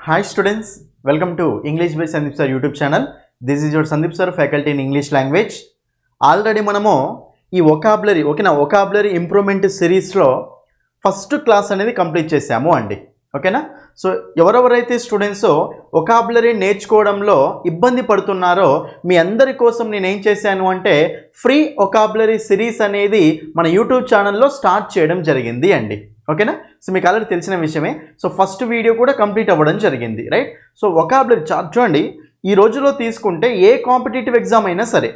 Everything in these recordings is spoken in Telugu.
Hi students, welcome to English by Sandeep Sir YouTube channel. This is your Sandeep Sir, faculty in English language. Already మనము ఈ vocabulary ఇంప్రూవ్మెంట్ సిరీస్ లో ఫస్ట్ క్లాస్ అనేది కంప్లీట్ చేశాము అండి. ఓకేనా? సో ఎవరెవరైతే స్టూడెంట్స్ vocabulary నేర్చుకోవడంలో ఇబ్బంది పడుతున్నారో మీ అందరి కోసం నేను ఏం చేశాను అంటే ఫ్రీ vocabulary సిరీస్ అనేది మన యూట్యూబ్ ఛానల్లో స్టార్ట్ చేయడం జరిగింది అండి. ఓకేనా? సో మీకు ఆల్రెడీ తెలిసిన విషయమే. సో ఫస్ట్ వీడియో కూడా కంప్లీట్ అవ్వడం జరిగింది, రైట్? సో vocabulary చూడండి, ఈ రోజులో తీసుకుంటే ఏ కాంపిటేటివ్ ఎగ్జామ్ అయినా సరే,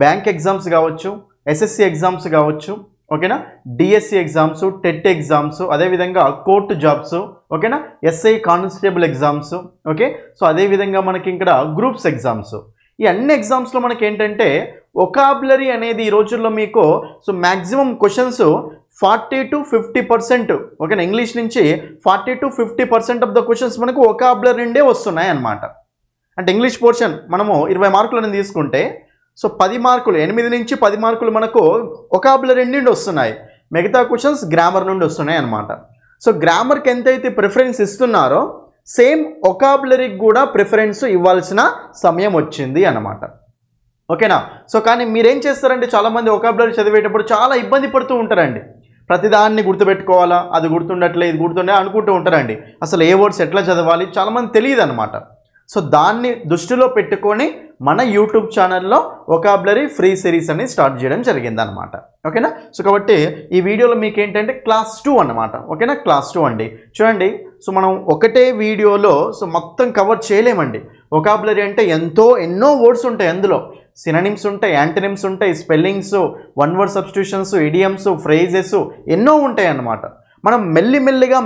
బ్యాంక్ ఎగ్జామ్స్ కావచ్చు, ఎస్ఎస్సి ఎగ్జామ్స్ కావచ్చు, ఓకేనా, డిఎస్సి ఎగ్జామ్స్, టెట్ ఎగ్జామ్స్, అదేవిధంగా కోర్టు జాబ్స్, ఓకేనా, SI constable exams, okay. So అదేవిధంగా మనకి ఇక్కడ గ్రూప్స్ ఎగ్జామ్స్, ఈ అన్ని ఎగ్జామ్స్లో మనకి ఏంటంటే vocabulary అనేది ఈ రోజుల్లో మీకు సో మ్యాక్సిమం క్వశ్చన్స్ 40 to 50%, ఓకేనా, ఇంగ్లీష్ నుంచి 40 to 50% ఆఫ్ ద క్వశ్చన్స్ మనకు vocabulary నుండే వస్తున్నాయి అన్నమాట. అంటే ఇంగ్లీష్ పోర్షన్ మనము 20 మార్కులను తీసుకుంటే సో 10 మార్కులు, 8 నుంచి 10 మార్కులు మనకు vocabulary నుండి వస్తున్నాయి, మిగతా క్వశ్చన్స్ గ్రామర్ నుండి వస్తున్నాయి అన్నమాట. సో గ్రామర్కి ఎంతైతే ప్రిఫరెన్స్ ఇస్తున్నారో సేమ్ vocabularyకి కూడా ప్రిఫరెన్స్ ఇవ్వాల్సిన సమయం వచ్చింది అన్నమాట. ఓకేనా? సో కానీ మీరేం చేస్తారంటే చాలామంది vocabulary చదివేటప్పుడు చాలా ఇబ్బంది పడుతూ ఉంటారండి. ప్రతిదాన్ని గుర్తుపెట్టుకోవాలా, అది గుర్తుండట్లే, ఇది గుర్తుండే అనుకుంటూ ఉంటారండి. అసలు ఏ వర్డ్స్ ఎట్లా చదవాలి చాలామంది తెలియదు అనమాట. సో దాన్ని దృష్టిలో పెట్టుకొని మన యూట్యూబ్ ఛానల్లో vocabulary ఫ్రీ సిరీస్ అనేది స్టార్ట్ చేయడం జరిగింది అనమాట. ఓకేనా? సో కాబట్టి ఈ వీడియోలో మీకు ఏంటంటే క్లాస్ 2 అన్నమాట. ఓకేనా? క్లాస్ 2 అండి. చూడండి, సో మనం ఒకటే వీడియోలో సో మొత్తం కవర్ చేయలేమండి. vocabulary అంటే ఎన్నో వర్డ్స్ ఉంటాయి, అందులో సినోనిమ్స్ ఉంటాయి, యాంటనిమ్స్ ఉంటాయి, spellings, one word substitutions, idioms, phrases ఎన్నో ఉంటాయి అన్నమాట. మనం మెల్లమెల్లగా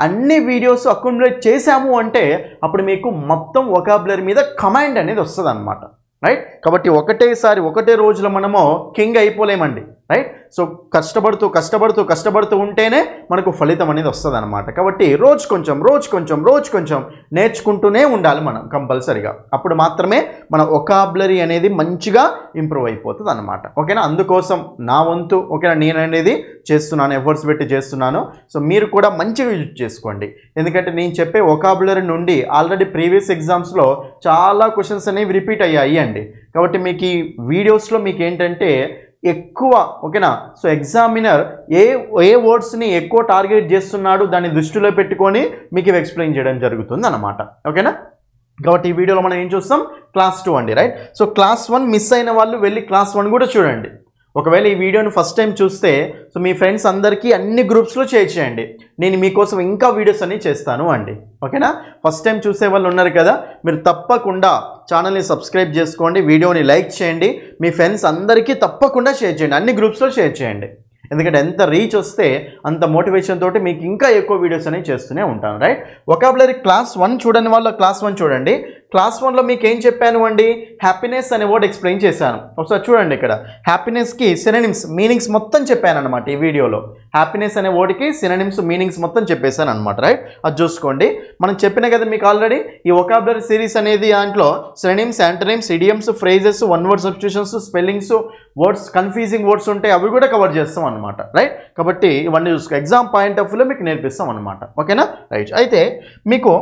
అన్ని వీడియోస్ అక్యుములేట్ చేసాము అంటే అప్పుడు మీకు మొత్తం vocabulary మీద కమాండ్ అనేది వస్తుంది అన్నమాట, రైట్? కాబట్టి ఒకటే రోజులో మనము కింగ్ అయిపోలేమండి, రైట్? సో కష్టపడుతూ ఉంటేనే మనకు ఫలితం అనేది వస్తుంది అనమాట. కాబట్టి రోజు కొంచెం నేర్చుకుంటూనే ఉండాలి మనం కంపల్సరీగా. అప్పుడు మాత్రమే మన vocabulary అనేది మంచిగా ఇంప్రూవ్ అయిపోతుంది అనమాట. ఓకేనా? అందుకోసం నా వంతు, ఓకేనా, నేను అనేది చేస్తున్నాను, ఎఫర్ట్స్ పెట్టి చేస్తున్నాను. సో మీరు కూడా మంచిగా యూజ్ చేసుకోండి. ఎందుకంటే నేను చెప్పే vocabulary నుండి ఆల్రెడీ ప్రీవియస్ ఎగ్జామ్స్లో చాలా క్వశ్చన్స్ అనేవి రిపీట్ అయ్యాయి అండి. కాబట్టి మీకు ఈ వీడియోస్లో మీకు ఏంటంటే ఎక్కువ, ఓకేనా, సో ఎగ్జామినర్ ఏ వర్డ్స్ని ఎక్కువ టార్గెట్ చేస్తున్నాడు దాన్ని దృష్టిలో పెట్టుకొని మీకు ఇవి ఎక్స్ప్లెయిన్ చేయడం జరుగుతుంది అన్నమాట. ఓకేనా? కాబట్టి ఈ వీడియోలో మనం ఏం చూస్తాం, క్లాస్ 2 అండి, రైట్? సో క్లాస్ 1 మిస్ అయిన వాళ్ళు వెళ్ళి క్లాస్ 1 కూడా చూడండి. ఒకవేళ ఈ వీడియోని ఫస్ట్ టైం చూస్తే సో మీ ఫ్రెండ్స్ అందరికీ అన్ని గ్రూప్స్లో చేయండి. నేను మీకోసం ఇంకా వీడియోస్ అన్ని చేస్తాను అండి. ఓకేనా? ఫస్ట్ టైం చూసే వాళ్ళు ఉన్నారు కదా, మీరు తప్పకుండా ఛానల్ని సబ్స్క్రైబ్ చేసుకోండి, వీడియోని లైక్ చేయండి, మీ ఫ్రెండ్స్ అందరికీ తప్పకుండా షేర్ చేయండి, అన్ని గ్రూప్స్లో షేర్ చేయండి. ఎందుకంటే ఎంత రీచ్ వస్తే అంత మోటివేషన్ తోటి మీకు ఇంకా ఎక్కువ వీడియోస్ అనేవి చేస్తూనే ఉంటాను, రైట్? vocabulary క్లాస్ 1 చూడని వాళ్ళు క్లాస్ 1 చూడండి. క్లాస్ 1లో మీకు ఏం చెప్పాను అండి, హ్యాపీనెస్ అనే వర్డ్ ఎక్స్ప్లెయిన్ చేశాను. ఒకసారి చూడండి, ఇక్కడ హ్యాపీనెస్కి సినోనిమ్స్, మీనింగ్స్ మొత్తం చెప్పాను అనమాట. ఈ వీడియోలో హ్యాపీనెస్ అనే వర్డ్కి సినోనిమ్స్, మీనింగ్స్ మొత్తం చెప్పేశాను అనమాట, రైట్? అది చూసుకోండి. మనం చెప్పిన కదా మీకు ఆల్రెడీ ఈ vocabulary సిరీస్ అనేది దాంట్లో synonyms, antonyms, idioms, phrases, one word substitutions, spellings, words, confusing words ఉంటాయి, అవి కూడా కవర్ చేస్తాం అనమాట, రైట్? కాబట్టి ఇవన్నీ చూసుకో, ఎగ్జామ్ పాయింట్ ఆఫ్ వ్యూలో మీకు నేర్పిస్తాం అనమాట. ఓకేనా? రైట్. అయితే మీకు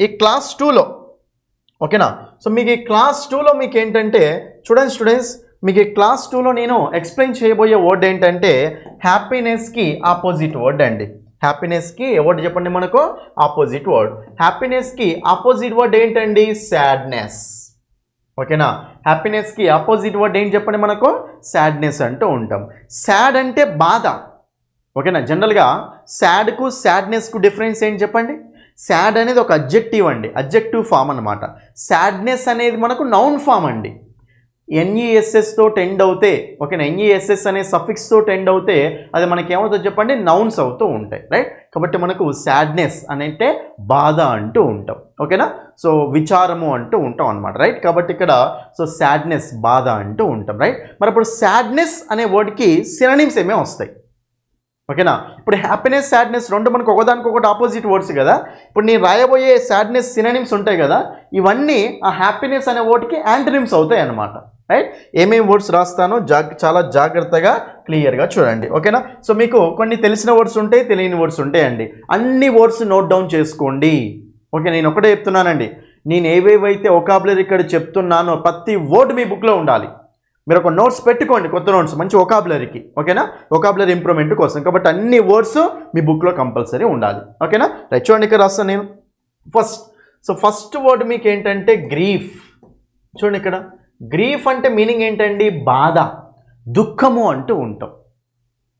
ఈ క్లాస్ 2లో, ఓకేనా, సో మీకు ఈ క్లాస్ 2లో మీకు ఏంటంటే చూడండి స్టూడెంట్స్, మీకు ఈ క్లాస్ 2లో నేను ఎక్స్ప్లెయిన్ చేయబోయే వర్డ్ ఏంటంటే హ్యాపీనెస్కి ఆపోజిట్ వర్డ్ అండి. హ్యాపీనెస్కి వర్డ్ చెప్పండి, మనకు ఆపోజిట్ వర్డ్. హ్యాపీనెస్కి ఆపోజిట్ వర్డ్ ఏంటండి, సాడ్నెస్. ఓకేనా? హ్యాపీనెస్కి ఆపోజిట్ వర్డ్ ఏంటి చెప్పండి, మనకు సాడ్నెస్ అంటూ ఉంటాం. సాడ్ అంటే బాధ, ఓకేనా? జనరల్గా సాడ్కు సాడ్నెస్కు డిఫరెన్స్ ఏంటి చెప్పండి. సాడ్ అనేది ఒక అడ్జెక్టివ్ అండి, అడ్జెక్టివ్ ఫామ్ అనమాట. సాడ్నెస్ అనేది మనకు నౌన్ ఫామ్ అండి. NESSతో టెండ్ అవుతే, ఓకేనా, NESS అనే సఫిక్స్తో టెండ్ అవుతే అది మనకి ఏమవుతుందో చెప్పండి, నౌన్స్ అవుతూ ఉంటాయి, రైట్? కాబట్టి మనకు సాడ్నెస్ అంటే బాధ అంటూ ఉంటాం, ఓకేనా? సో విచారము అంటూ ఉంటాం అనమాట, రైట్? కాబట్టి ఇక్కడ సో సాడ్నెస్, బాధ అంటూ ఉంటాం, రైట్? మరి ఇప్పుడు సాడ్నెస్ అనే వర్డ్కి సినోనిమ్స్ ఏమేమి వస్తాయి, ఓకేనా? ఇప్పుడు హ్యాపీనెస్, సాడ్నెస్ రెండు మనకు ఒకదానికొకటి ఆపోజిట్ వర్డ్స్ కదా. ఇప్పుడు నేను రాయబోయే సాడ్నెస్ సినోనిమ్స్ ఉంటాయి కదా, ఇవన్నీ ఆ హ్యాపీనెస్ అనే వర్డ్కి యాంటనిమ్స్ అవుతాయి అన్నమాట. రైట్. ఏమేమి వర్డ్స్ రాస్తానో చాలా జాగ్రత్తగా క్లియర్గా చూడండి, ఓకేనా. సో మీకు కొన్ని తెలిసిన వర్డ్స్ ఉంటాయి, తెలియని వర్డ్స్ ఉంటాయండి. అన్ని వర్డ్స్ నోట్ డౌన్ చేసుకోండి, ఓకే. నేను ఒకటే చెప్తున్నానండి, నేను ఏవేవైతే వొకాబులరీ ఇక్కడ చెప్తున్నానో ప్రతి వర్డ్ మీ బుక్లో ఉండాలి. మీరు ఒక నోట్స్ పెట్టుకోండి, కొత్త నోట్స్ మంచి వొకాబులరీకి, ఓకేనా, వొకాబులరీ ఇంప్రూవ్మెంట్ కోసం. కాబట్టి అన్ని వర్డ్స్ మీ బుక్లో కంపల్సరీ ఉండాలి, ఓకేనా. రైట్, చూడండి ఇక్కడ రాస్తాను నేను ఫస్ట్ వర్డ్ మీకు ఏంటంటే గ్రీఫ్. చూడండి ఇక్కడ గ్రీఫ్ అంటే మీనింగ్ ఏంటండి, బాధ, దుఃఖము అంటూ ఉంటాం,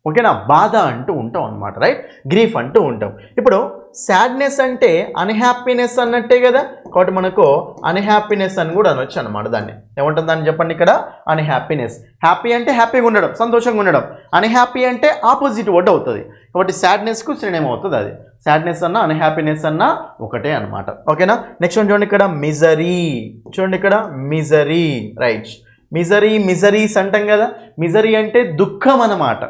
ఓకేనా, బాధ అంటూ ఉంటాం అనమాట, రైట్. గ్రీఫ్ అంటూ ఉంటాం. ఇప్పుడు సాడ్నెస్ అంటే అన్హ్యాపీనెస్ అన్నట్టే కదా, కాబట్టి మనకు అన్హ్యాపీనెస్ అని కూడా అనొచ్చు అనమాట. దాన్ని ఏమంటుంది దాన్ని చెప్పండి ఇక్కడ, అన్హ్యాపీనెస్. హ్యాపీ అంటే హ్యాపీగా ఉండడం, సంతోషంగా ఉండడం. అన్హ్యాపీ అంటే ఆపోజిట్ వర్డ్ అవుతుంది, కాబట్టి సాడ్నెస్కు శ్రేణి అవుతుంది. అది సాడ్నెస్ అన్న అన్హ్యాపీనెస్ అన్న ఒకటే అనమాట, ఓకేనా. నెక్స్ట్ చూడండి ఇక్కడ మిజరీ. చూడండి ఇక్కడ మిజరీ, రైట్. మిజరీస్ అంటాం కదా, మిజరీ అంటే దుఃఖం అన్నమాట,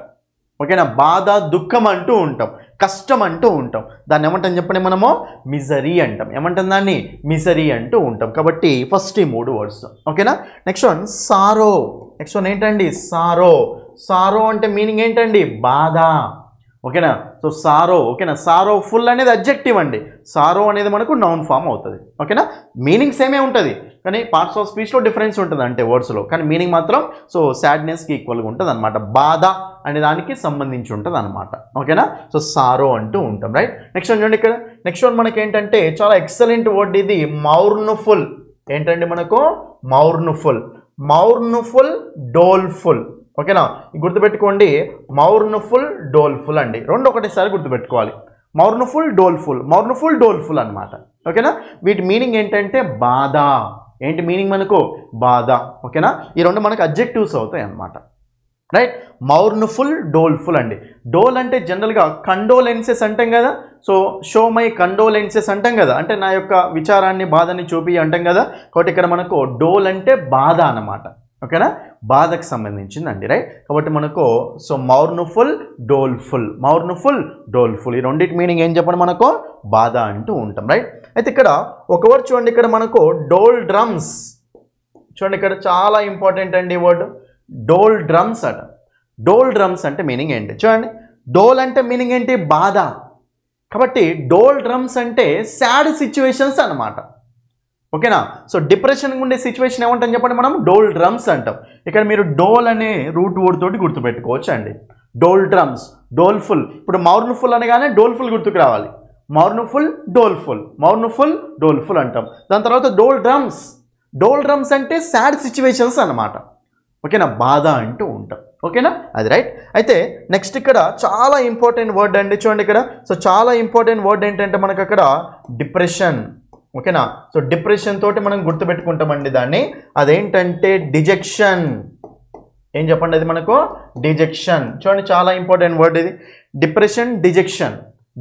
ఓకేనా. బాధ, దుఃఖం అంటూ ఉంటాం, కష్టం అంటూ ఉంటాం. దాన్ని ఏమంటాం చెప్పండి, మనము మిజరీ అంటాం. ఏమంటాం దాన్ని, మిజరీ అంటూ ఉంటాం. కాబట్టి ఫస్ట్ ఈ 3 వర్డ్స్, ఓకేనా. నెక్స్ట్ వన్ సారో. నెక్స్ట్ వన్ ఏంటండి, సారో అంటే మీనింగ్ ఏంటండి, బాధ, ఓకేనా. సో సారో, ఓకేనా. సారోఫుల్ అనేది అడ్జెక్టివ్ అండి, సారో అనేది మనకు నౌన్ ఫామ్ అవుతుంది, ఓకేనా. మీనింగ్ సేమే ఉంటుంది, కానీ పార్ట్స్ ఆఫ్ స్పీచ్లో డిఫరెన్స్ ఉంటుంది అంటే వర్డ్స్లో, కానీ మీనింగ్ మాత్రం సో సాడ్నెస్కి ఈక్వల్గా ఉంటుంది అనమాట. బాధ అనే దానికి సంబంధించి ఉంటుంది అనమాట, ఓకేనా. సో సారో అంటూ ఉంటాం, రైట్. నెక్స్ట్ వన్ చూడండి ఇక్కడ, నెక్స్ట్ వన్ మనకి ఏంటంటే చాలా ఎక్సలెంట్ వర్డ్ ఇది, మౌర్నుఫుల్. ఏంటండి మనకు మౌర్నుఫుల్, డోల్ఫుల్, ఓకేనా. గుర్తుపెట్టుకోండి, మౌర్నుఫుల్, డోల్ఫుల్ అండి, రెండు ఒకటేసారి గుర్తుపెట్టుకోవాలి. మౌర్నుఫుల్, డోల్ఫుల్ అనమాట, ఓకేనా. వీటి మీనింగ్ ఏంటంటే బాధ. ఏంటి మీనింగ్ మనకు, బాధ, ఓకేనా. ఈ రెండు మనకు అడ్జెక్టివ్స్ అవుతాయి అన్నమాట, రైట్. మౌర్నుఫుల్, డోల్ఫుల్ అండి. డోల్ అంటే జనరల్గా కండోలెన్సెస్ అంటాం కదా, సో షో మై కండోలెన్సెస్ అంటాం కదా, అంటే నా యొక్క విచారాన్ని, బాధని చూపి అంటాం కదా. కాబట్టి ఇక్కడ మనకు డోల్ అంటే బాధ అన్నమాట, ఓకేనా, బాధకు సంబంధించిందండి, రైట్. కాబట్టి మనకు సో మౌర్నుఫుల్, డోల్ఫుల్ ఈ రెండింటి మీనింగ్ ఏం చెప్పండి, మనకు బాధ అంటూ ఉంటాం, రైట్. అయితే ఇక్కడ ఒక వర్డ్ చూడండి, ఇక్కడ మనకు డోల్ డ్రమ్స్. చూడండి ఇక్కడ చాలా ఇంపార్టెంట్ అండి ఈ వర్డ్, డోల్ డ్రమ్స్ అట. డోల్ డ్రమ్స్ అంటే మీనింగ్ ఏంటి చూడండి, డోల్ అంటే మీనింగ్ ఏంటి, బాధ. కాబట్టి డోల్ డ్రమ్స్ అంటే సాడ్ సిచ్యువేషన్స్ అన్నమాట, ఓకేనా. సో డిప్రెషన్ ఉండే సిచ్యువేషన్ ఏమంటాం చెప్పండి, మనం డోల్ డ్రమ్స్ అంటాం. ఇక్కడ మీరు డోల్ అనే రూట్ వర్డ్ తోటి గుర్తుపెట్టుకోవచ్చు అండి, డోల్ డ్రమ్స్, డోల్ఫుల్. ఇప్పుడు మౌర్నుఫుల్ అనగానే డోల్ఫుల్ గుర్తుకు రావాలి, మౌర్నుఫుల్, డోల్ఫుల్ అంటాం. దాని తర్వాత డోల్ డ్రమ్స్ అంటే సాడ్ సిచ్యువేషన్స్ అన్నమాట, ఓకేనా, బాధ అంటూ ఉంటాం, ఓకేనా, అది రైట్. అయితే నెక్స్ట్ ఇక్కడ చాలా ఇంపార్టెంట్ వర్డ్ అండి, చూడండి ఇక్కడ. సో చాలా ఇంపార్టెంట్ వర్డ్ ఏంటంటే మనకు అక్కడ డిప్రెషన్, ఓకేనా. సో డిప్రెషన్ తోటి మనం గుర్తుపెట్టుకుంటామండి దాన్ని, అదేంటంటే డిజెక్షన్. ఏం చెప్పండి అది మనకు, డిజెక్షన్. చూడండి చాలా ఇంపార్టెంట్ వర్డ్ ఇది, డిప్రెషన్,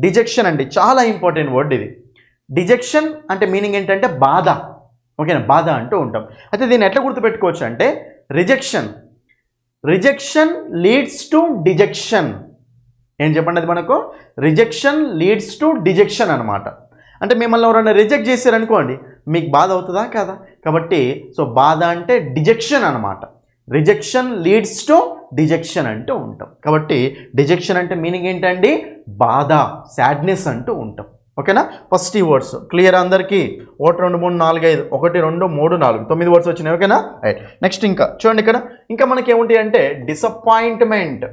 డిజెక్షన్ అండి, చాలా ఇంపార్టెంట్ వర్డ్ ఇది. డిజెక్షన్ అంటే మీనింగ్ ఏంటంటే బాధ, ఓకేనా, బాధ అంటూ ఉంటాం. అయితే దీన్ని ఎట్లా గుర్తుపెట్టుకోవచ్చు అంటే రిజెక్షన్ లీడ్స్ టు డిజెక్షన్. ఏం చెప్పండి అది మనకు, రిజెక్షన్ లీడ్స్ టు డిజెక్షన్ అనమాట. అంటే మిమ్మల్ని ఎవరైనా రిజెక్ట్ చేశారనుకోండి, మీకు బాధ అవుతుందా కాదా. కాబట్టి సో బాధ అంటే డిజెక్షన్ అనమాట, రిజెక్షన్ లీడ్స్ టు డిజెక్షన్ అంటూ ఉంటాం. కాబట్టి డిజెక్షన్ అంటే మీనింగ్ ఏంటండి, బాధ, సాడ్నెస్ అంటూ ఉంటాం, ఓకేనా. ఫస్ట్ ఈ వర్డ్స్ క్లియర్ అందరికీ, 1 2 3 4 5 1 2 3 4 9 వర్డ్స్ వచ్చినాయి, ఓకేనా, రైట్. నెక్స్ట్ ఇంకా చూడండి ఇక్కడ, ఇంకా మనకి ఏముంటాయి అంటే డిసప్పాయింట్మెంట్.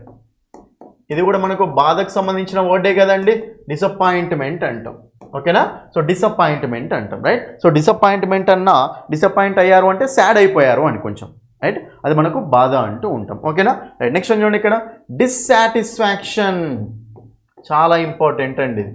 ఇది కూడా మనకు బాధకు సంబంధించిన వర్డే కదండి, డిసప్పాయింట్మెంట్ అంటాం, ఓకేనా. సో డిసప్పాయింట్మెంట్ అంటాం, రైట్. సో డిసప్పాయింట్మెంట్ అన్నా, డిసప్పాయింట్ అయ్యారు అంటే సాడ్ అయిపోయారు అని కొంచెం, రైట్, అది మనకు బాధ అంటూ ఉంటాం, ఓకేనా, రైట్. నెక్స్ట్ చూడండి ఇక్కడ డిస్సాటిస్ఫాక్షన్, చాలా ఇంపార్టెంట్ అండి ఇది,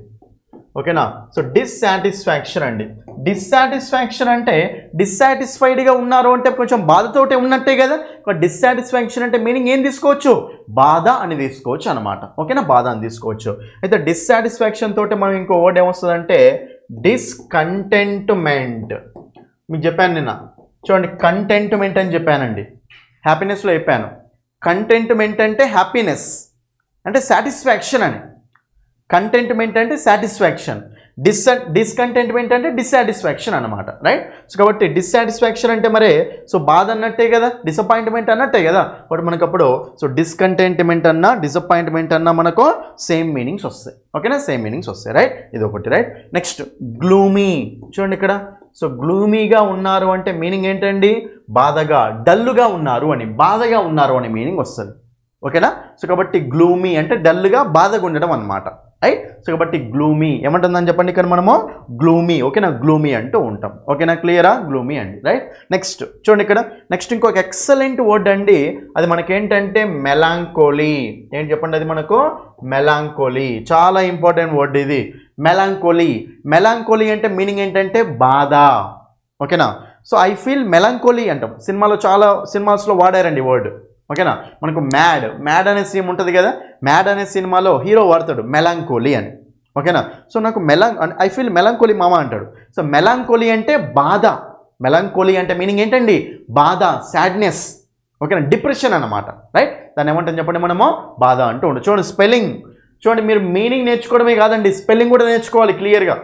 ఓకేనా. సో డిస్సాటిస్ఫాక్షన్ అండి, డిస్సాటిస్ఫాక్షన్ అంటే డిస్సాటిస్ఫైడ్గా ఉన్నారు అంటే కొంచెం బాధతోటే ఉన్నట్టే కదా. డిస్సాటిస్ఫాక్షన్ అంటే మీనింగ్ ఏం తీసుకోవచ్చు, బాధ అని తీసుకోవచ్చు అనమాట, ఓకేనా, బాధ అని తీసుకోవచ్చు. అయితే డిస్సాటిస్ఫాక్షన్ తోటి మనం ఇంకో వర్డ్ ఏమొస్తుందంటే డిస్కంటెంట్మెంట్. మీకు చెప్పాను నిన్న, చూడండి కంటెంట్మెంట్ అని చెప్పానండి, హ్యాపీనెస్లో చెప్పాను. కంటెంట్మెంట్ అంటే హ్యాపీనెస్ అంటే సాటిస్ఫాక్షన్ అని, కంటెంట్మెంట్ అంటే సాటిస్ఫాక్షన్, డిస్కంటెంట్మెంట్ అంటే డిస్సాటిస్ఫాక్షన్ అనమాట, రైట్? సో కాబట్టి డిస్సాటిస్ఫాక్షన్ అంటే మరే సో బాధ అన్నట్టే కదా, డిసప్పాయింట్మెంట్ అన్నట్టే కదా. బట్ మనకు అప్పుడు సో డిస్కంటెంట్మెంట్ అన్నా డిసప్పాయింట్మెంట్ అన్నా మనకు సేమ్ మీనింగ్స్ వస్తాయి, ఓకేనా? సేమ్ మీనింగ్స్ వస్తాయి, రైట్? ఇది ఒకటి, రైట్? నెక్స్ట్ గ్లూమీ, చూడండి ఇక్కడ. సో గ్లూమీగా ఉన్నారు అంటే మీనింగ్ ఏంటండి? బాధగా, డల్లుగా ఉన్నారు అని, బాధగా ఉన్నారు అనే మీనింగ్ వస్తుంది, ఓకేనా? సో కాబట్టి గ్లూమీ అంటే డల్గా బాధగా ఉండడం అనమాట, రైట్? సో కాబట్టి గ్లూమీ ఏమంటుందని చెప్పండి ఇక్కడ మనము గ్లూమీ, ఓకేనా? గ్లూమీ అంటూ ఉంటాం, ఓకేనా? క్లియరా? గ్లూమీ అండి, రైట్? నెక్స్ట్ చూడండి ఇక్కడ. నెక్స్ట్ ఇంకొక ఎక్సలెంట్ వర్డ్ అండి, అది మనకేంటంటే మెలాంకోలీ. ఏంటి చెప్పండి? అది మనకు మెలాంకోలీ, చాలా ఇంపార్టెంట్ వర్డ్ ఇది, మెలాంకోలీ. మెలాంకోలీ అంటే మీనింగ్ ఏంటంటే బాధ, ఓకేనా? సో ఐ ఫీల్ మెలాంకోలీ అంటాం, సినిమాలో చాలా సినిమాస్లో వాడారండి వర్డ్, ఓకేనా? మనకు మ్యాడ్ అనే సీన్ ఉంటుంది కదా, మ్యాడ్ అనే సినిమాలో హీరో వాడతాడు మెలాంకోలీ అని, ఓకేనా? సో నాకు ఐ ఫీల్ మెలాంకోలీ మామ అంటాడు. సో మెలాంకోలీ అంటే బాధ, మెలాంకోలీ అంటే మీనింగ్ ఏంటండి? బాధ, సాడ్నెస్, ఓకేనా? డిప్రెషన్ అన్నమాట, రైట్? దాన్ని ఏమంటాం చెప్పండి మనము? బాధ అంటూ ఉంటుంది. చూడండి స్పెల్లింగ్, చూడండి మీరు మీనింగ్ నేర్చుకోవడమే కాదండి, స్పెల్లింగ్ కూడా నేర్చుకోవాలి క్లియర్గా.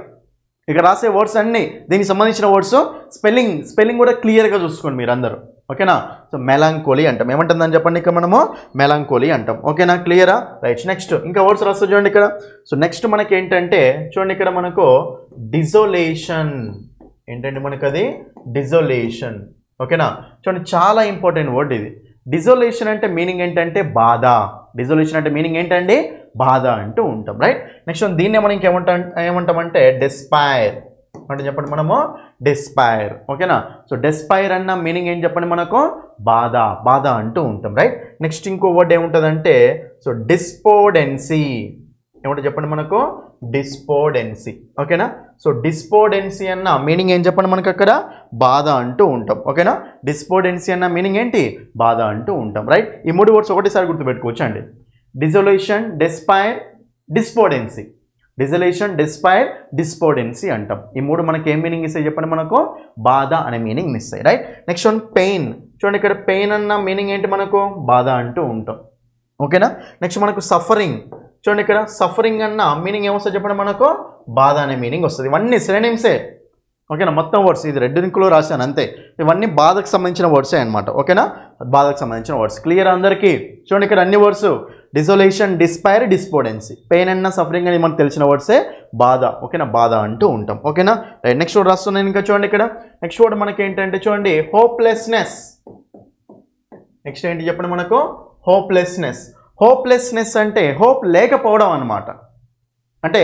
ఇక రాసే వర్డ్స్ అన్నీ దీనికి సంబంధించిన వర్డ్స్ స్పెల్లింగ్ కూడా క్లియర్గా చూసుకోండి మీరు అందరూ, ఓకేనా? సో మెలాంకోలీ అంటాం, ఏమంటుందని చెప్పండి ఇక్కడ మనము? మెలాంకోలీ అంటాం, ఓకేనా? క్లియరా? రైట్. నెక్స్ట్ ఇంకా వర్డ్స్ రాస్తే చూడండి ఇక్కడ. సో నెక్స్ట్ మనకి ఏంటంటే చూడండి ఇక్కడ మనకు డిజోలేషన్. ఏంటంటే మనకు అది డిజోలేషన్, ఓకేనా? చూడండి చాలా ఇంపార్టెంట్ వర్డ్ ఇది. డిజోలేషన్ అంటే మీనింగ్ ఏంటంటే బాధ, డిజోలేషన్ అంటే మీనింగ్ ఏంటంటే బాధ అంటూ ఉంటాం, రైట్? నెక్స్ట్ దీన్నే మనం ఏమంటామంటే డెస్పైర్ అంటే చెప్పండి మనము డెస్పైర్, ఓకేనా? సో డెస్పైర్ అన్న మీనింగ్ ఏం చెప్పండి మనకు? బాధ అంటూ ఉంటాం, రైట్? నెక్స్ట్ ఇంకో వర్డ్ ఏముంటుందంటే సో డిస్పోడెన్సీ. ఏమంటే చెప్పండి మనకు? డిస్పోడెన్సీ, ఓకేనా? సో డిస్పోడెన్సీ అన్న మీనింగ్ ఏం చెప్పండి మనకు? అక్కడ బాధ అంటూ ఉంటాం, ఓకేనా? డిస్పోడెన్సీ అన్న మీనింగ్ ఏంటి? బాధ అంటూ ఉంటాం, రైట్? ఈ మూడు వర్డ్స్ ఒకటేసారి గుర్తుపెట్టుకోవచ్చు అండి, డిజోలేషన్, డెస్పైర్, డిస్పోడెన్సీ. డిజోలేషన్, డెస్పైర్, డిస్పోడెన్సీ అంటాం. ఈ మూడు మనకి ఏం మీనింగ్ ఇస్తాయి చెప్పండి మనకు? బాధ అనే మీనింగ్ ఇస్తాయి, రైట్? Next one pain. చూడండి ఇక్కడ పెయిన్ అన్న మీనింగ్ ఏంటి మనకు? బాధ అంటూ ఉంటాం, ఓకేనా? నెక్స్ట్ మనకు సఫరింగ్. చూడండి ఇక్కడ సఫరింగ్ అన్న మీనింగ్ ఏమొస్తుంది చెప్పండి మనకు? బాధ అనే మీనింగ్ వస్తుంది. ఇవన్నీ సినోనిమ్సే, ఓకేనా? మొత్తం వర్డ్స్ ఇది రెడ్ ఇంక్లో రాశాను అంతే, ఇవన్నీ బాధకు సంబంధించిన వర్డ్సే అనమాట, ఓకేనా? బాధకు సంబంధించిన వర్డ్స్. క్లియర్ అందరికీ? చూడండి ఇక్కడ అన్ని వర్డ్స్ డిజోలేషన్, డిస్పైర్, డిస్పోడెన్సీ. పెయిన్ అన్న సఫరింగ్ అని మనకు తెలిసిన వర్డ్సే బాధ, ఓకేనా? బాధ అంటూ ఉంటాం, ఓకేనా? రైట్. నెక్స్ట్ వర్డ్ రాస్తున్నాను ఇంకా చూడండి ఇక్కడ. నెక్స్ట్ వర్డ్ మనకి ఏంటంటే చూడండి హోప్లెస్నెస్. నెక్స్ట్ ఏంటి చెప్పండి మనకు? హోప్లెస్నెస్. హోప్లెస్నెస్ అంటే హోప్ లేకపోవడం అనమాట, అంటే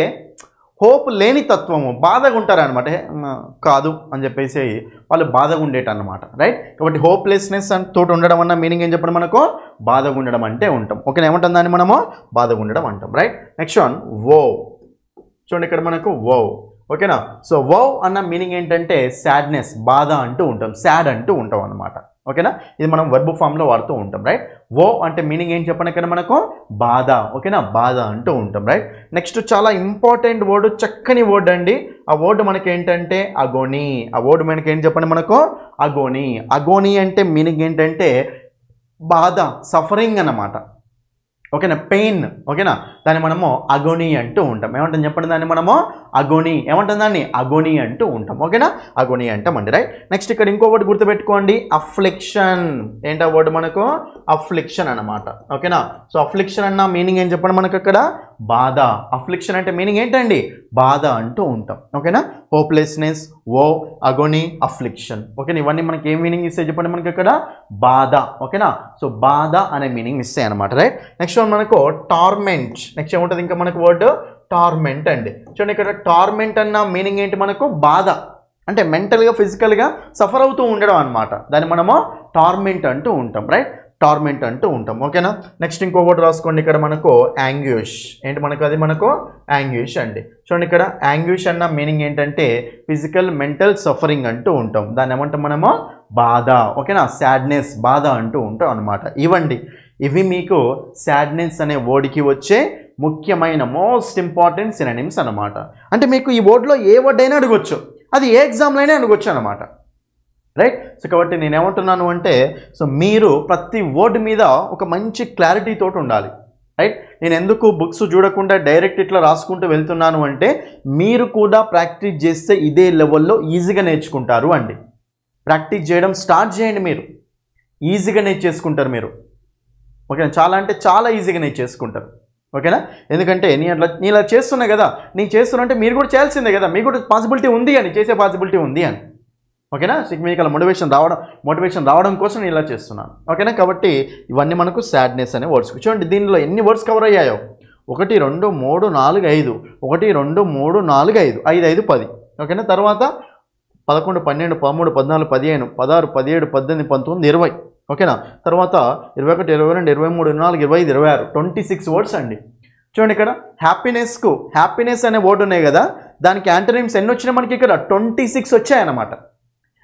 హోప్ లేని తత్వము, బాధగా ఉంటారనమాట, కాదు అని చెప్పేసి వాళ్ళు బాధగా ఉండేటన్నమాట, రైట్? కాబట్టి హోప్లెస్నెస్ తోటి ఉండడం అన్న మీనింగ్ ఏం చెప్పండి మనకు? బాధగా ఉండడం అంటే ఉంటాం, ఓకేనా? ఏమంటాం దాన్ని మనము? బాధగా ఉండడం అంటాం, రైట్? నెక్స్ట్ వన్ వో. చూడండి ఇక్కడ మనకు వో, ఓకేనా? సో వో అన్న మీనింగ్ ఏంటంటే సాడ్నెస్, బాధ అంటూ ఉంటాం, సాడ్ అంటూ ఉంటాం అనమాట, ఓకేనా? ఇది మనం వర్బ్ ఫామ్లో వాడుతూ ఉంటాం, రైట్? వో అంటే మీనింగ్ ఏం చెప్పండి ఇక్కడ మనకు? బాధ, ఓకేనా? బాధ అంటూ ఉంటాం, రైట్? నెక్స్ట్ చాలా ఇంపార్టెంట్ వర్డ్, చక్కని వర్డ్ అండి. ఆ వర్డ్ మనకి ఏంటంటే అగోనీ. ఆ వర్డ్ మనకి ఏం చెప్పండి మనకు? అగోనీ. అగోనీ అంటే మీనింగ్ ఏంటంటే బాధ, సఫరింగ్ అన్నమాట, ఓకేనా? పెయిన్, ఓకేనా? దాన్ని మనము అగోనీ అంటూ ఉంటాం. ఏమంటాం చెప్పండి దాన్ని మనము? అగోనీ. ఏమంటాం దాన్ని? అగోనీ అంటూ ఉంటాం, ఓకేనా? అగోనీ అంటామండి, రైట్? నెక్స్ట్ ఇక్కడ ఇంకో వర్డ్ గుర్తుపెట్టుకోండి, అఫ్లిక్షన్. ఏంటా వర్డ్ మనకు? అఫ్లిక్షన్ అనమాట, ఓకేనా? సో అఫ్లిక్షన్ అన్న మీనింగ్ ఏం చెప్పండి మనకు? అక్కడ బాధ. అఫ్లిక్షన్ అంటే మీనింగ్ ఏంటండి? బాధ అంటూ ఉంటాం, ఓకేనా? హోప్లెస్నెస్, వో, అగోనీ, అఫ్లిక్షన్, ఓకేనా? ఇవన్నీ మనకి ఏం మీనింగ్ ఇస్తాయి చెప్పండి మనకి? అక్కడ బాధ, ఓకేనా? సో బాధ అనే మీనింగ్ ఇస్తాయి అనమాట, రైట్? నెక్స్ట్ మనకు టార్మెంట్. నెక్స్ట్ ఏముంటుంది ఇంకా మనకు వర్డ్? టార్మెంట్ అండి. చూడండి ఇక్కడ టార్మెంట్ అన్న మీనింగ్ ఏంటి మనకు? బాధ, అంటే మెంటల్గా, ఫిజికల్గా సఫర్ అవుతూ ఉండడం అనమాట, దాన్ని మనము టార్మెంట్ అంటూ ఉంటాం, రైట్? టార్మెంట్ అంటూ ఉంటాం, ఓకేనా? నెక్స్ట్ ఇంకో వర్డ్ రాసుకోండి ఇక్కడ మనకు యాంగ్యూష్. ఏంటి మనకు? అది మనకు యాంగ్యూష్ అండి. చూడండి ఇక్కడ యాంగ్యూష్ అన్న మీనింగ్ ఏంటంటే ఫిజికల్, మెంటల్ సఫరింగ్ అంటూ ఉంటాం, దాన్ని ఏమంటాం మనము? బాధ, ఓకేనా? సాడ్నెస్, బాధ అంటూ ఉంటాం అనమాట. ఇవి మీకు సాడ్నెస్ అనే వర్డ్కి వచ్చే ముఖ్యమైన మోస్ట్ ఇంపార్టెంట్ సినోనిమ్స్ అనమాట. అంటే మీకు ఈ వర్డ్లో ఏ వర్డ్ అయినా అడగొచ్చు, అది ఏ ఎగ్జామ్లో అయినా అడగొచ్చు అనమాట, రైట్? సో కాబట్టి నేనేమంటున్నాను అంటే సో మీరు ప్రతి వర్డ్ మీద ఒక మంచి క్లారిటీ తోటి ఉండాలి, రైట్. నేను ఎందుకు బుక్స్ చూడకుండా డైరెక్ట్ ఇట్లా రాసుకుంటూ వెళ్తున్నాను అంటే మీరు కూడా ప్రాక్టీస్ చేస్తే ఇదే లెవెల్లో ఈజీగా నేర్చుకుంటారు అండి. ప్రాక్టీస్ చేయడం స్టార్ట్ చేయండి, మీరు ఈజీగా నేర్చేసుకుంటారు మీరు. ఓకేనా, చాలా అంటే చాలా ఈజీగా నేర్చేసుకుంటారు. ఓకేనా, ఎందుకంటే నేను ఇలా చేస్తున్నా కదా, నేను చేస్తున్నా అంటే మీరు కూడా చేయాల్సిందే కదా, మీకు కూడా పాసిబిలిటీ ఉంది అని, చేసే పాసిబిలిటీ ఉంది అని. ఓకేనా, మీకు అలా మోటివేషన్ రావడం కోసం నేను ఇలా చేస్తున్నాను. ఓకేనా, కాబట్టి ఇవన్నీ మనకు సాడ్నెస్ అనే వర్డ్స్. చూడండి దీనిలో ఎన్ని వర్డ్స్ కవర్ అయ్యాయో, 1 2 3 4 5, 1 2 3 4 5, 5 5 10. ఓకేనా, తర్వాత 11 12 13 14 15 16 17 18 19 20. ఓకేనా, తర్వాత 21 22 23 24 25 26, 26 వర్డ్స్ అండి. చూడండి ఇక్కడ హ్యాపీనెస్ అనే వర్డ్ ఉన్నాయి కదా, దానికి యాంటోనిమ్స్ ఎన్ని వచ్చినాయి మనకి ఇక్కడ 26 వచ్చాయన్నమాట.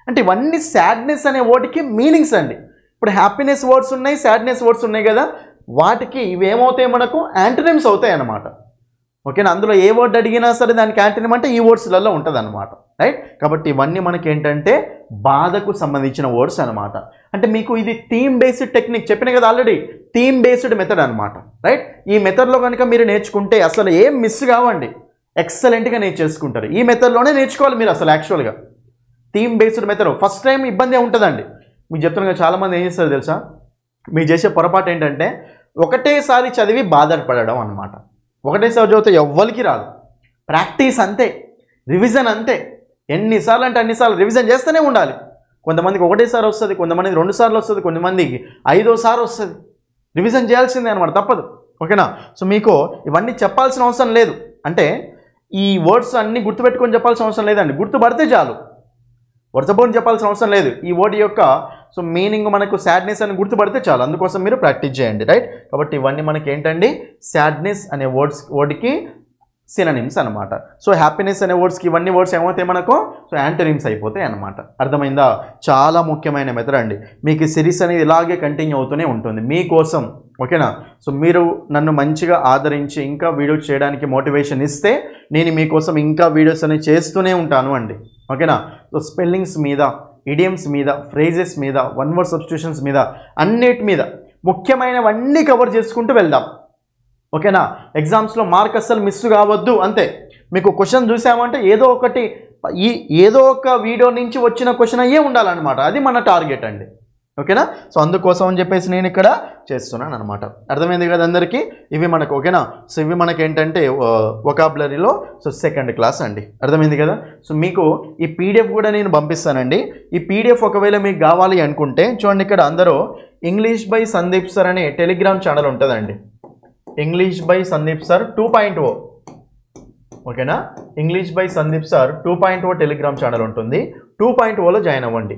అంటే ఇవన్నీ సాడ్నెస్ అనే వర్డ్కి మీనింగ్స్ అండి. ఇప్పుడు హ్యాపీనెస్ వర్డ్స్ ఉన్నాయి, సాడ్నెస్ వర్డ్స్ ఉన్నాయి కదా, వాటికి ఇవి ఏమవుతాయి మనకు యాంటోనిమ్స్ అవుతాయి అన్నమాట. ఓకేనా, అందులో ఏ వర్డ్ అడిగినా సరే దానికి యాంటోనిమ్ అంటే ఈ వర్డ్స్లలో ఉంటుంది అనమాట. రైట్, కాబట్టి ఇవన్నీ మనకి ఏంటంటే బాధకు సంబంధించిన వర్డ్స్ అనమాట. అంటే మీకు ఇది థీమ్ బేస్డ్ టెక్నిక్ చెప్పిన కదా ఆల్రెడీ, థీమ్ బేస్డ్ మెథడ్ అనమాట. రైట్, ఈ మెథడ్లో కనుక మీరు నేర్చుకుంటే అసలు ఏం మిస్ కావండి, ఎక్సలెంట్గా నేర్చేసుకుంటారు. ఈ మెథడ్లోనే నేర్చుకోవాలి మీరు అసలు యాక్చువల్గా. Theme based method first time ఇబ్బంది ఉంటుందండి. మీకు చెప్తున్నా చాలామంది ఏం చేస్తారు తెలుసా, మీరు చేసే పొరపాటు ఏంటంటే ఒకటేసారి చదివి బాధపడడం అనమాట. ఒకటేసారి చదివితే ఎవ్వరికి రాదు. ప్రాక్టీస్ అంతే, రివిజన్ అంతే. ఎన్నిసార్లు అంటే అన్నిసార్లు రివిజన్ చేస్తూనే ఉండాలి. కొంతమందికి ఒకటేసారి వస్తుంది, కొంతమందికి 2 సార్లు వస్తుంది, కొంతమందికి 5వ సారి వస్తుంది. రివిజన్ చేయాల్సిందే అనమాట, తప్పదు. ఓకేనా, సో మీకు ఇవన్నీ చెప్పాల్సిన అవసరం లేదు. అంటే ఈ వర్డ్స్ అన్నీ గుర్తుపెట్టుకొని చెప్పాల్సిన అవసరం లేదండి, గుర్తుపడితే చాలు. వర్సబోన్ చెప్పాల్సిన అవసరం లేదు. ఈ వర్డ్ యొక్క సో మీనింగ్ మనకు సాడ్నెస్ అని గుర్తుపడితే చాలు, అందుకోసం మీరు ప్రాక్టీస్ చేయండి. రైట్, కాబట్టి ఇవన్నీ మనకి ఏంటండి సాడ్నెస్ అనే వర్డ్కి సినోనిమ్స్ అనమాట. సో హ్యాపీనెస్ అనే వర్డ్స్కి ఇవన్నీ వర్డ్స్ ఏమవుతాయి మనకు సో యాంటోనిమ్స్ అయిపోతాయి అనమాట. అర్థమైందా? చాలా ముఖ్యమైన మెథడ్ అండి. మీకు ఈ సిరీస్ అనేది ఇలాగే కంటిన్యూ అవుతూనే ఉంటుంది మీకోసం. ఓకేనా, సో మీరు నన్ను మంచిగా ఆదరించి ఇంకా వీడియోస్ చేయడానికి మోటివేషన్ ఇస్తే నేను మీకోసం ఇంకా వీడియోస్ అనేవి చేస్తూనే ఉంటాను అండి. ఓకేనా, సో స్పెల్లింగ్స్ మీద, ఇడియమ్స్ మీద, ఫ్రేజెస్ మీద, వన్ వర్డ్ సబ్స్టిట్యూషన్స్ మీద, అన్నిటి మీద ముఖ్యమైనవన్నీ కవర్ చేసుకుంటూ వెళ్దాం. ఓకేనా, ఎగ్జామ్స్లో మార్క్ అస్సలు మిస్ కావద్దు అంతే. మీకు క్వశ్చన్ చూసామంటే ఏదో ఒక వీడియో నుంచి వచ్చిన క్వశ్చన్ అయ్యే ఉండాలన్నమాట, అది మన టార్గెట్ అండి. ఓకేనా, సో అందుకోసం అని చెప్పేసి నేను ఇక్కడ చేస్తున్నాను అనమాట. అర్థమైంది కదా అందరికీ? ఇవి మనకు ఓకేనా, సో ఇవి మనకి ఏంటంటే వొకాబులరీలో సో 2nd క్లాస్ అండి. అర్థమైంది కదా? సో మీకు ఈ పీడిఎఫ్ కూడా నేను పంపిస్తానండి. ఈ పీడిఎఫ్ ఒకవేళ మీకు కావాలి అనుకుంటే చూడండి, ఇక్కడ అందరూ ఇంగ్లీష్ బై సందీప్ సార్ అనే టెలిగ్రామ్ ఛానల్ ఉంటుందండి. English by Sandeep sir 2.0. ఓకేనా, English by Sandeep sir 2.0 Telegram channel ఉంటుంది. 2.0లో జాయిన్ అవ్వండి.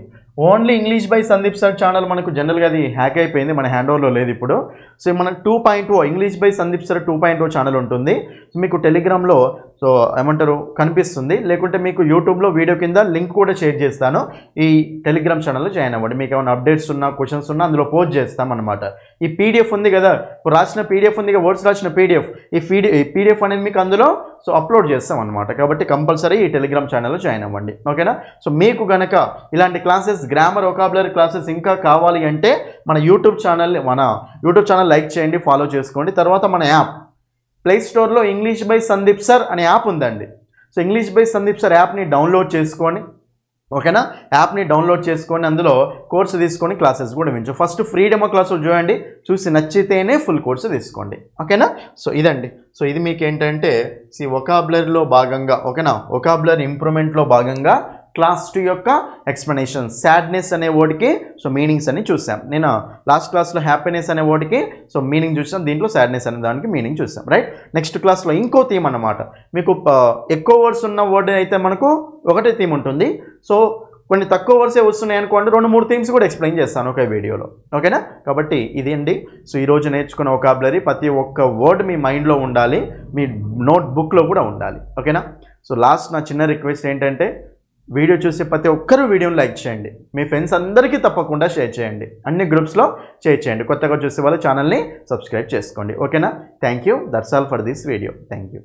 Only English by Sandeep sir channel మనకు జనరల్గా అది హ్యాక్ అయిపోయింది, మన హ్యాండ్ ఓవర్లో లేదు ఇప్పుడు. సో మన 2.0 English by Sandeep sir 2.0 channel ఉంటుంది. మీకు టెలిగ్రామ్లో సో ఏమంటారు కనిపిస్తుంది, లేకుంటే మీకు యూట్యూబ్లో వీడియో కింద లింక్ కూడా షేర్ చేస్తాను. ఈ టెలిగ్రామ్ ఛానల్లో జాయిన్ అవ్వండి. మీకు ఏమైనా అప్డేట్స్ ఉన్నా, క్వశ్చన్స్ ఉన్నా అందులో పోస్ట్ చేస్తామన్నమాట. ఈ పీడిఎఫ్ ఉంది కదా, ఇప్పుడు రాసిన పీడిఎఫ్ ఉంది కదా, వర్డ్స్ రాసిన పీడిఎఫ్, ఈ పీడిఎఫ్ అనేది మీకు అందులో సో అప్లోడ్ చేస్తాం అనమాట. కాబట్టి కంపల్సరీ ఈ టెలిగ్రామ్ ఛానల్లో జాయిన్ అవ్వండి. ఓకేనా, సో మీకు గనక ఇలాంటి క్లాసెస్, గ్రామర్, వొకాబులరీ క్లాసెస్ ఇంకా కావాలి అంటే మన యూట్యూబ్ ఛానల్ లైక్ చేయండి, ఫాలో చేసుకోండి. తర్వాత మన యాప్ ప్లే స్టోర్లో ఇంగ్లీష్ బై సందీప్ సార్ అనే యాప్ ఉందండి. So English by Sandeep sir యాప్ని డౌన్లోడ్ చేసుకోండి. ఓకేనా, యాప్ని డౌన్లోడ్ చేసుకొని అందులో కోర్సు తీసుకొని క్లాసెస్ కూడా వించు. ఫస్ట్ ఫ్రీ డెమో క్లాసులు చూడండి, చూసి నచ్చితేనే ఫుల్ కోర్సు తీసుకోండి. ఓకేనా, సో ఇదండి. సో ఇది మీకు ఏంటంటే వొకాబులరీలో భాగంగా, ఓకేనా, వొకాబులరీ ఇంప్రూవ్మెంట్లో భాగంగా క్లాస్ 2 యొక్క ఎక్స్ప్లెనేషన్. సాడ్నెస్ అనే వర్డ్కి సో మీనింగ్స్ అని చూసాం. నేను లాస్ట్ క్లాస్లో హ్యాపీనెస్ అనే వర్డ్కి సో మీనింగ్ చూసాం, దీంట్లో సాడ్నెస్ అనే దానికి మీనింగ్ చూసాం. రైట్, నెక్స్ట్ క్లాస్లో ఇంకో థీమ్ అన్నమాట. మీకు ఎక్కువ వర్డ్స్ ఉన్న వర్డ్ అయితే మనకు ఒకటే థీమ్ ఉంటుంది. సో కొన్ని తక్కువ వర్డ్సే వస్తున్నాయి అనుకోండి, 2-3 థీమ్స్ కూడా ఎక్స్ప్లెయిన్ చేస్తాను ఒకే వీడియోలో. ఓకేనా, కాబట్టి ఇది అండి. సో ఈరోజు నేర్చుకున్న వొకాబులరీ ప్రతి ఒక్క వర్డ్ మీ మైండ్లో ఉండాలి, మీ నోట్బుక్లో కూడా ఉండాలి. ఓకేనా, సో లాస్ట్ నా చిన్న రిక్వెస్ట్ ఏంటంటే వీడియో చూసి ప్రతి ఒక్కరూ వీడియోని లైక్ చేయండి, మీ ఫ్రెండ్స్ అందరికీ తప్పకుండా షేర్ చేయండి, అన్ని గ్రూప్స్లో షేర్ చేయండి. కొత్తగా చూసే వాళ్ళు ఛానల్ని సబ్స్క్రైబ్ చేసుకోండి. ఓకేనా, thank you. That's all for this video. Thank you.